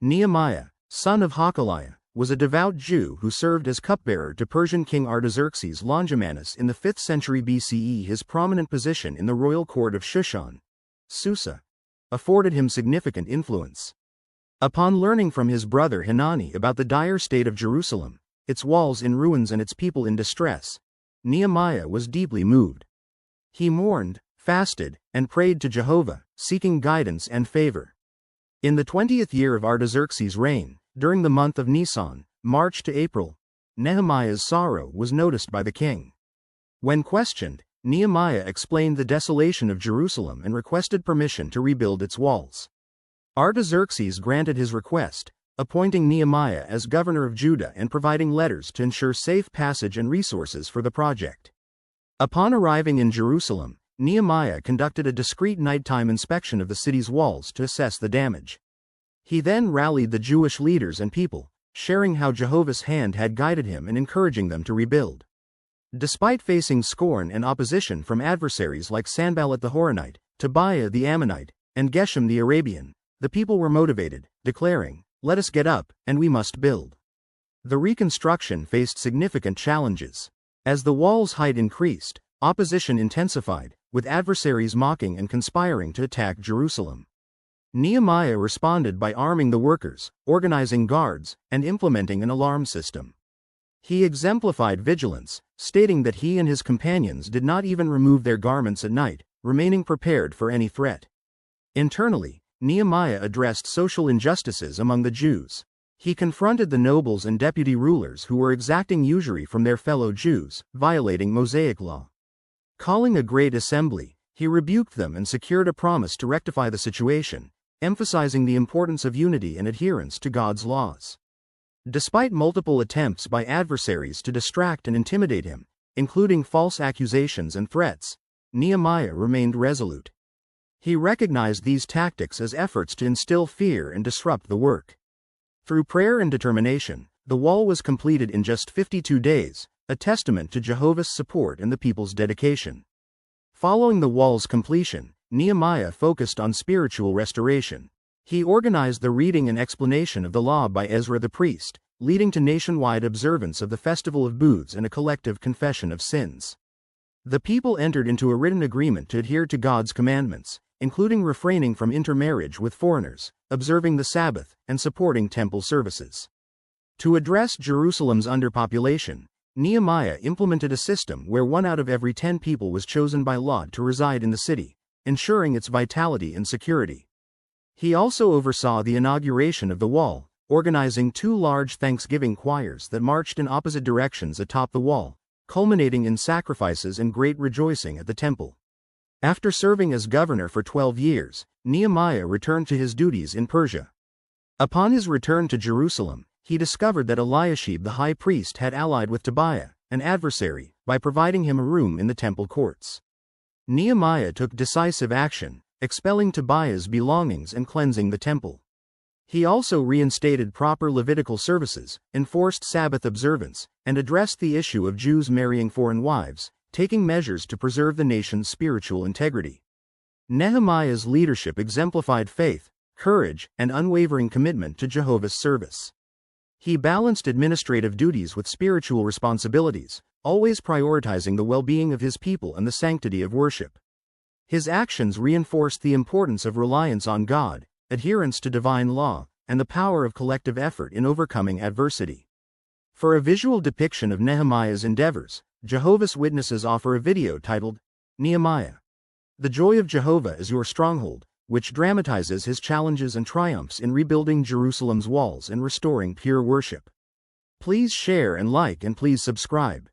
Nehemiah, son of Hakaliah, was a devout Jew who served as cupbearer to Persian king Artaxerxes Longimanus in the 5th century BCE. His prominent position in the royal court of Shushan, Susa, afforded him significant influence. Upon learning from his brother Hanani about the dire state of Jerusalem, its walls in ruins and its people in distress, Nehemiah was deeply moved. He mourned, fasted, and prayed to Jehovah, seeking guidance and favor. In the 20th year of Artaxerxes' reign, during the month of Nisan, March to April, Nehemiah's sorrow was noticed by the king. When questioned, Nehemiah explained the desolation of Jerusalem and requested permission to rebuild its walls. Artaxerxes granted his request, appointing Nehemiah as governor of Judah and providing letters to ensure safe passage and resources for the project. Upon arriving in Jerusalem, Nehemiah conducted a discreet nighttime inspection of the city's walls to assess the damage. He then rallied the Jewish leaders and people, sharing how Jehovah's hand had guided him and encouraging them to rebuild. Despite facing scorn and opposition from adversaries like Sanballat the Horonite, Tobiah the Ammonite, and Geshem the Arabian, the people were motivated, declaring, "Let us get up, and we must build." The reconstruction faced significant challenges. As the wall's height increased, opposition intensified, with adversaries mocking and conspiring to attack Jerusalem. Nehemiah responded by arming the workers, organizing guards, and implementing an alarm system. He exemplified vigilance, stating that he and his companions did not even remove their garments at night, remaining prepared for any threat. Internally, Nehemiah addressed social injustices among the Jews. He confronted the nobles and deputy rulers who were exacting usury from their fellow Jews, violating Mosaic law. Calling a great assembly, he rebuked them and secured a promise to rectify the situation, emphasizing the importance of unity and adherence to God's laws. Despite multiple attempts by adversaries to distract and intimidate him, including false accusations and threats, Nehemiah remained resolute. He recognized these tactics as efforts to instill fear and disrupt the work. Through prayer and determination, the wall was completed in just 52 days, a testament to Jehovah's support and the people's dedication. Following the wall's completion, Nehemiah focused on spiritual restoration. He organized the reading and explanation of the law by Ezra the priest, leading to nationwide observance of the Festival of Booths and a collective confession of sins. The people entered into a written agreement to adhere to God's commandments, including refraining from intermarriage with foreigners, observing the Sabbath, and supporting temple services. To address Jerusalem's underpopulation, Nehemiah implemented a system where 1 out of every 10 people was chosen by lot to reside in the city, ensuring its vitality and security. He also oversaw the inauguration of the wall, organizing 2 large Thanksgiving choirs that marched in opposite directions atop the wall, culminating in sacrifices and great rejoicing at the temple. After serving as governor for 12 years, Nehemiah returned to his duties in Persia. Upon his return to Jerusalem, he discovered that Eliashib the high priest had allied with Tobiah, an adversary, by providing him a room in the temple courts. Nehemiah took decisive action, expelling Tobiah's belongings and cleansing the temple. He also reinstated proper Levitical services, enforced Sabbath observance, and addressed the issue of Jews marrying foreign wives, taking measures to preserve the nation's spiritual integrity. Nehemiah's leadership exemplified faith, courage, and unwavering commitment to Jehovah's service. He balanced administrative duties with spiritual responsibilities, always prioritizing the well-being of his people and the sanctity of worship. His actions reinforced the importance of reliance on God, adherence to divine law, and the power of collective effort in overcoming adversity. For a visual depiction of Nehemiah's endeavors, Jehovah's Witnesses offer a video titled, Nehemiah. The Joy of Jehovah is Your Stronghold, which dramatizes his challenges and triumphs in rebuilding Jerusalem's walls and restoring pure worship. Please share and like and please subscribe.